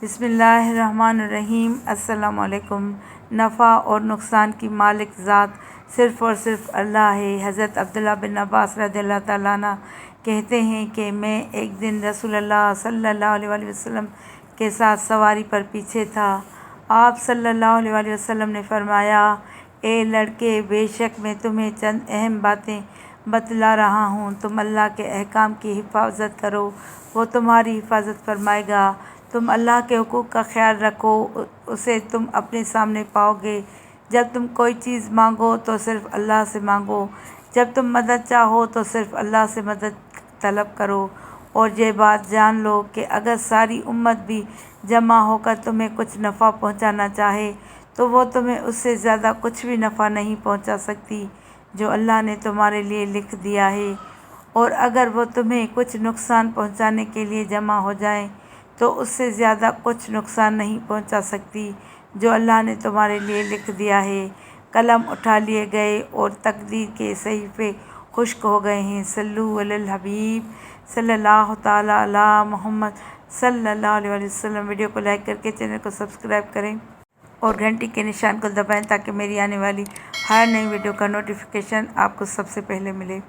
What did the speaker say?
بسم اللہ الرحمن الرحیم۔ السلام علیکم۔ نفع اور نقصان کی مالک ذات صرف اور صرف اللہ ہے۔ حضرت عبداللہ بن عباس رضی اللہ تعالیٰ عنہ کہتے ہیں کہ میں ایک دن رسول اللہ صلی اللہ علیہ وآلہ وسلم کے ساتھ سواری پر پیچھے تھا۔ آپ صلی اللہ علیہ وآلہ وسلم نے فرمایا، اے لڑکے، بے شک میں تمہیں چند اہم باتیں بتلا رہا ہوں، تم اللہ کے احکام کی حفاظت کرو، وہ تمہاری حفاظت فرمائے گا۔ تم اللہ کے حقوق کا خیال رکھو، اسے تم اپنے سامنے پاؤ گے۔ جب تم کوئی چیز مانگو تو صرف اللہ سے مانگو، جب تم مدد چاہو تو صرف اللہ سے مدد طلب کرو، اور یہ بات جان لو کہ اگر ساری امت بھی جمع ہو کر تمہیں کچھ نفع پہنچانا چاہے تو وہ تمہیں اس سے زیادہ کچھ بھی نفع نہیں پہنچا سکتی جو اللہ نے تمہارے لیے لکھ دیا ہے، اور اگر وہ تمہیں کچھ نقصان پہنچانے کے لیے جمع ہو جائیں تو اس سے زیادہ کچھ نقصان نہیں پہنچا سکتی جو اللہ نے تمہارے لیے لکھ دیا ہے۔ قلم اٹھا لیے گئے اور تقدیر کے صحیفے خشک ہو گئے ہیں۔ صلو علی الحبیب صلی اللہ تعالیٰ علی محمد صلی اللہ علیہ وآلہ وسلم۔ ویڈیو کو لائک کر کے چینل کو سبسکرائب کریں اور گھنٹی کے نشان کو دبائیں تاکہ میری آنے والی ہر نئی ویڈیو کا نوٹیفیکیشن آپ کو سب سے پہلے ملے۔